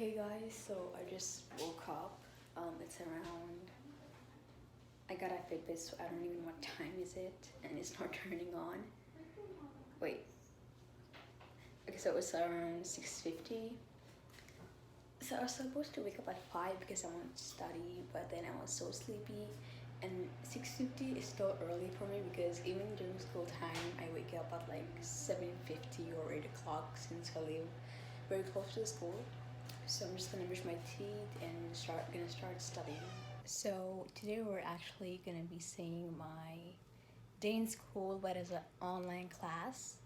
Hey guys, so I just woke up. It's around. I got a Fitbit, so I don't even know what time is it, and it's not turning on. Wait. Okay, so it's around 6:50. So I was supposed to wake up at 5 because I wanted to study, but then I was so sleepy. And 6:50 is still early for me because even during school time, I wake up at like 7:50 or 8 o'clock since I live very close to the school. So I'm just gonna brush my teeth and gonna start studying. So today we're actually gonna be seeing my day in school, but as an online class.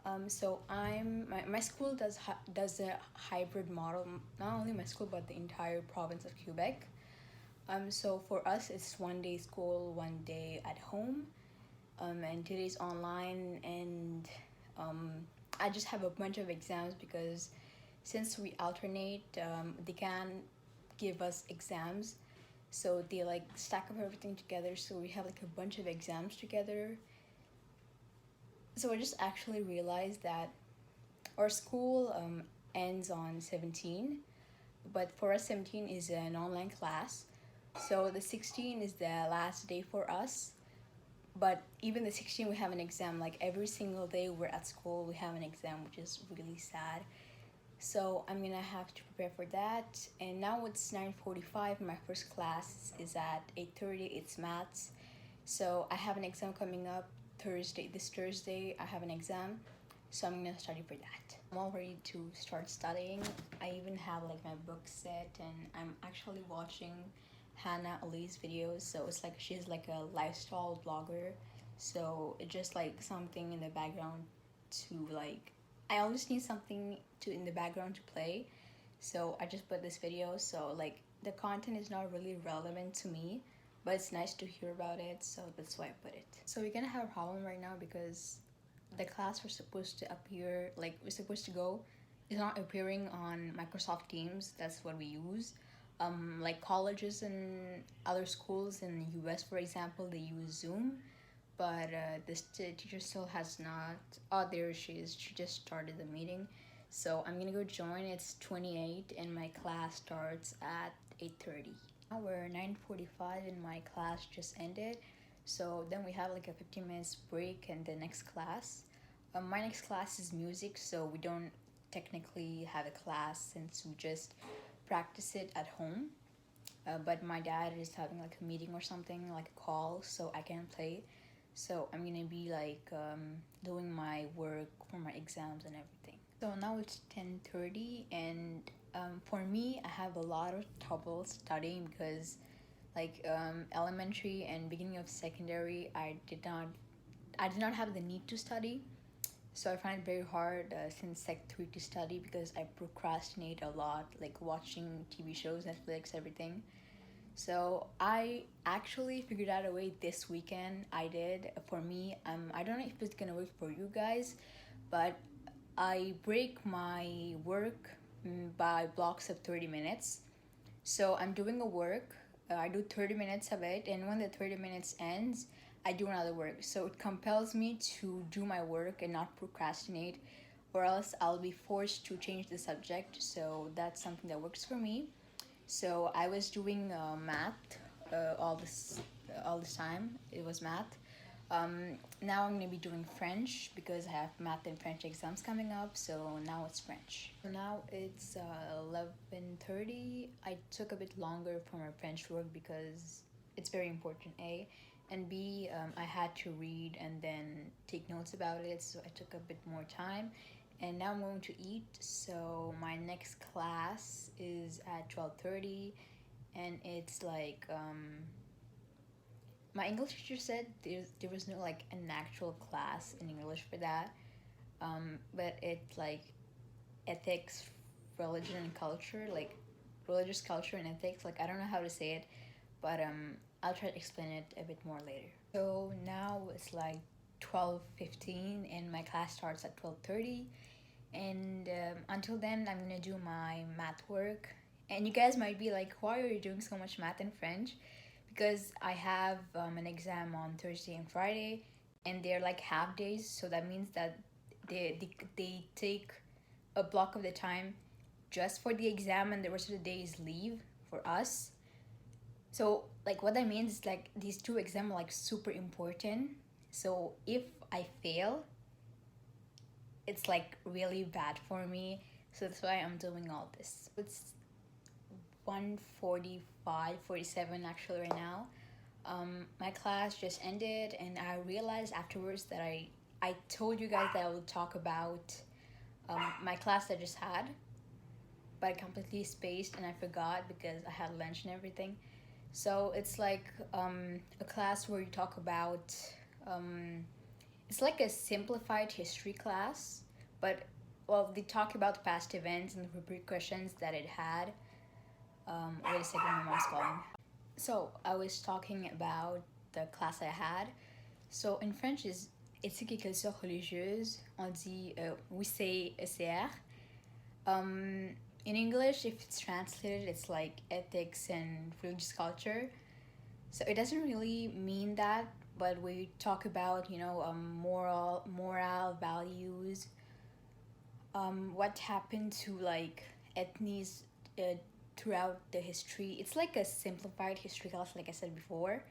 My school does a hybrid model. Not only my school, but the entire province of Quebec. So for us, it's 1 day school, 1 day at home, and today's online. And I just have a bunch of exams because since we alternate, they can give us exams, so they like stack up everything together, so we have like a bunch of exams together. So I just actually realized that our school ends on 17, but for us 17 is an online class, so the 16 is the last day for us. But even the 16 we have an exam, like every single day we're at school we have an exam, which is really sad. So I'm gonna have to prepare for that. And now it's 9:45. My first class is at 8:30. It's maths. So I have an exam coming up Thursday. This Thursday I have an exam. So I'm gonna study for that. I'm all ready to start studying. I even have like my book set, and I'm actually watching Hannah Ali's videos. So it's like she's like a lifestyle blogger. So it's just like something in the background to like I always need something to in the background to play. So I just put this video. So like the content is not really relevant to me, but it's nice to hear about it. So that's why I put it. So we're gonna have a problem right now because the class we're supposed to appear, like we're supposed to go, is not appearing on Microsoft Teams. That's what we use. Like colleges and other schools in the US, for example, they use Zoom, but this teacher still has not. Oh, there she is. She just started the meeting. So I'm gonna go join. It's 28 and my class starts at 8:30. Now we're 9:45 and my class just ended. So then we have like a 15 minutes break and the next class. My next class is music, so we don't technically have a class since we just practice it at home. But my dad is having like a meeting or something, like a call, so I can't play. So I'm gonna be like doing my work for my exams and everything. So now it's 10:30, and for me, I have a lot of trouble studying because like elementary and beginning of secondary, I did not have the need to study. So I find it very hard since Sec 3 to study because I procrastinate a lot, like watching TV shows, Netflix, everything. So I actually figured out a way this weekend. I did for me. I don't know if it's gonna work for you guys, but I break my work by blocks of 30 minutes. So I'm doing a work. I do 30 minutes of it, and when the 30 minutes ends, I do another work. So it compels me to do my work and not procrastinate, or else I'll be forced to change the subject. So that's something that works for me. So I was doing math all this time. It was math. Now I'm gonna be doing French because I have math and French exams coming up. So now it's French. So now it's 11:30. I took a bit longer for my French work because it's very important. A and B. I had to read and then take notes about it. So I took a bit more time. And now I'm going to eat. So my next class is at 12:30, and it's like my English teacher said there was no like an actual class in English for that, but it's like ethics, religion and culture, like religious culture and ethics. Like I don't know how to say it, but I'll try to explain it a bit more later. So now it's like 12:15 and my class starts at 12:30, and until then I'm gonna do my math work. And you guys might be like, why are you doing so much math and French? Because I have an exam on Thursday and Friday, and they're like half days, so that means that they take a block of the time just for the exam and the rest of the day is leave for us. So like what that means is like these two exams are like super important. So if I fail, it's like really bad for me. So that's why I'm doing all this. It's 1:45, 47 actually right now. My class just ended and I realized afterwards that I told you guys that I would talk about my class I just had, but I completely spaced and I forgot because I had lunch and everything. So it's like a class where you talk about it's like a simplified history class, but well, they talk about past events and the repercussions that it had. Wait a second, my mom's calling. So I was talking about the class I had. So in French is éthique et culture religieuse. On dit, we say ECR. In English, if it's translated, it's like ethics and religious culture. So it doesn't really mean that, but we talk about moral values, what happened to like ethnies throughout the history. It's like a simplified history class, like I said before,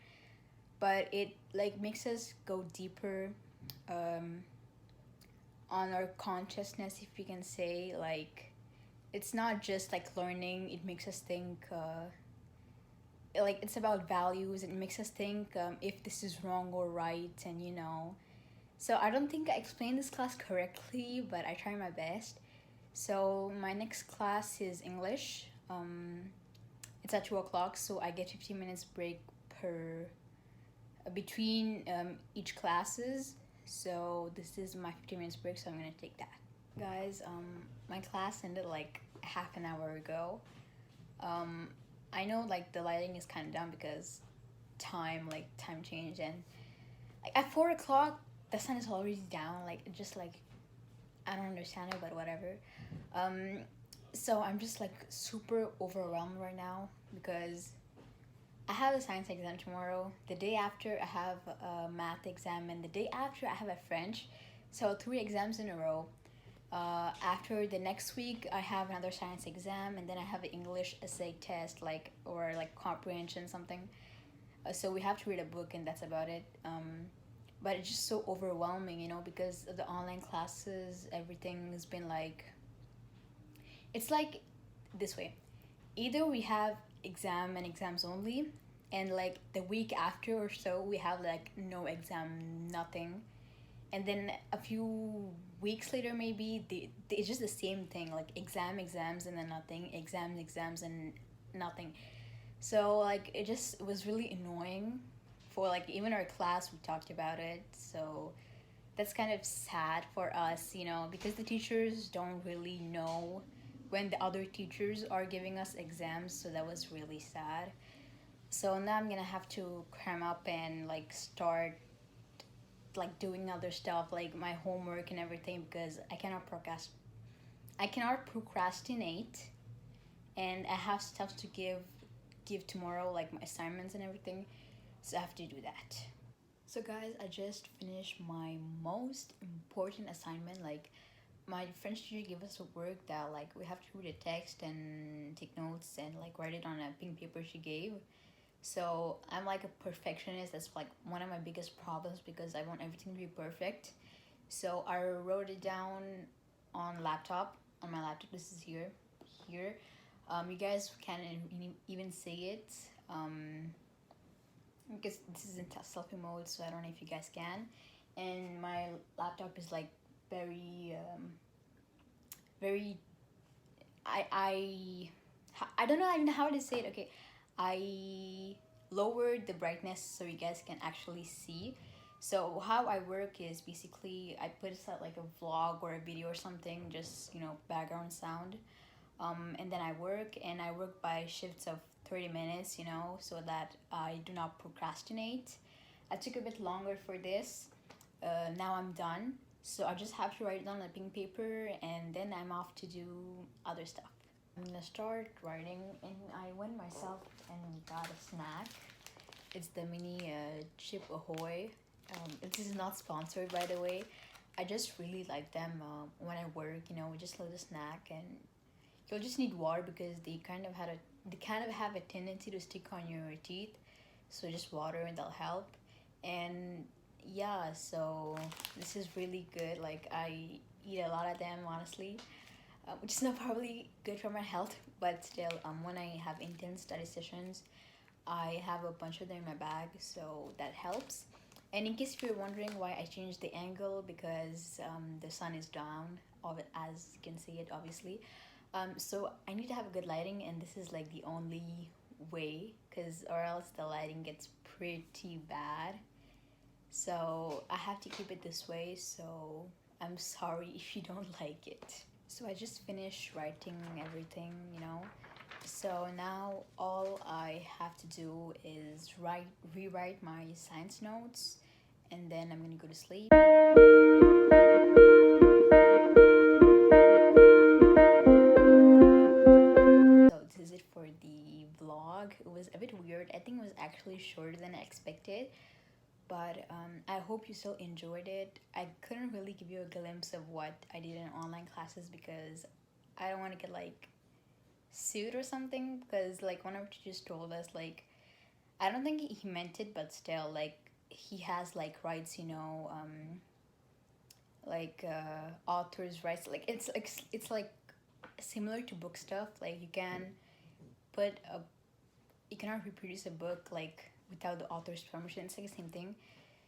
but it like makes us go deeper on our consciousness, if you can say. Like it's not just like learning, it makes us think like it's about values. It makes us think if this is wrong or right, and so I don't think I explained this class correctly, but I try my best. So my next class is English. It's at 2 o'clock, so I get 15 minutes break per between each classes. So this is my 15 minutes break, so I'm gonna take that. Guys, my class ended like half an hour ago. I know like the lighting is kind of down because time changed, and like at 4 o'clock the sun is already down. Like it just like I don't understand it, but whatever. So I'm just like super overwhelmed right now because I have a science exam tomorrow. The day after I have a math exam, and the day after I have a French. So 3 exams in a row. After the next week I have another science exam, and then I have an English essay test, or comprehension something. So we have to read a book, and that's about it. But it's just so overwhelming, because of the online classes. Everything has been like, it's like this way. Either we have exam and exams only, and like the week after or so we have like no exam, nothing, and then a few weeks later maybe it's just the same thing, like exams and then nothing, exams and nothing. So like it was really annoying. For like even our class we talked about it, so that's kind of sad for us, because the teachers don't really know when the other teachers are giving us exams, so that was really sad. So now I'm gonna have to cram up and like start like doing other stuff, like my homework and everything, because I cannot procrastinate, and I have stuff to give tomorrow, like my assignments and everything, so I have to do that. So guys, I just finished my most important assignment. Like my French teacher gave us a work that like we have to read a text and take notes and like write it on a pink paper she gave. So I'm like a perfectionist. That's like one of my biggest problems because I want everything to be perfect. So I wrote it down on my laptop. This is here. You guys can't even see it because this is in selfie mode, so I don't know if you guys can. And my laptop is like very I don't know even how to say it. Okay, I lowered the brightness so you guys can actually see. So how I work is basically I put it like a vlog or a video or something, just background sound, and then I work by shifts of 30 minutes, so that I do not procrastinate. I took a bit longer for this. Now I'm done, so I just have to write it down on a pink paper, and then I'm off to do other stuff. I'm gonna start writing, and I went myself and got a snack. It's the mini chip ahoy. This is not sponsored, by the way. I just really like them when I work. Just like a snack, and you'll just need water because they kind of have a tendency to stick on your teeth. So just water and they'll help. And yeah, so this is really good. Like I eat a lot of them honestly, which is not probably good for my health, but still, when I have intense study sessions, I have a bunch of them in my bag, so that helps. And in case if you're wondering why I changed the angle, because the sun is down, of it, as you can see it, obviously. So I need to have a good lighting, and this is like the only way, because or else the lighting gets pretty bad. So I have to keep it this way. So I'm sorry if you don't like it. So I just finished writing everything, you know. So now all I have to do is rewrite my science notes, and then I'm gonna go to sleep. So this is it for the vlog. It was a bit weird. I think it was actually shorter than I expected, but I hope you still enjoyed it. I couldn't really give you a glimpse of what I did in online classes because I don't want to get like sued or something, because like one of our teachers told us, like, I don't think he meant it, but still, like, he has like rights, you know, like authors' rights. Like it's like similar to book stuff. Like put a you cannot reproduce a book like without the author's permission. It's like the same thing.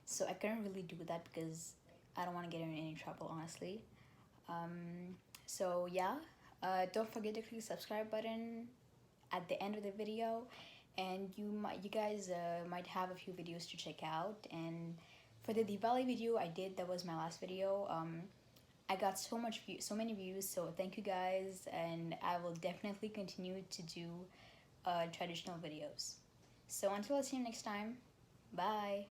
So I couldn't really do that because I don't want to get in any trouble, honestly. So yeah, don't forget to click the subscribe button at the end of the video, and you guys might have a few videos to check out. And for the Diwali video I did, that was my last video. I got so many views, so thank you guys, and I will definitely continue to do traditional videos. So until I see you next time, bye.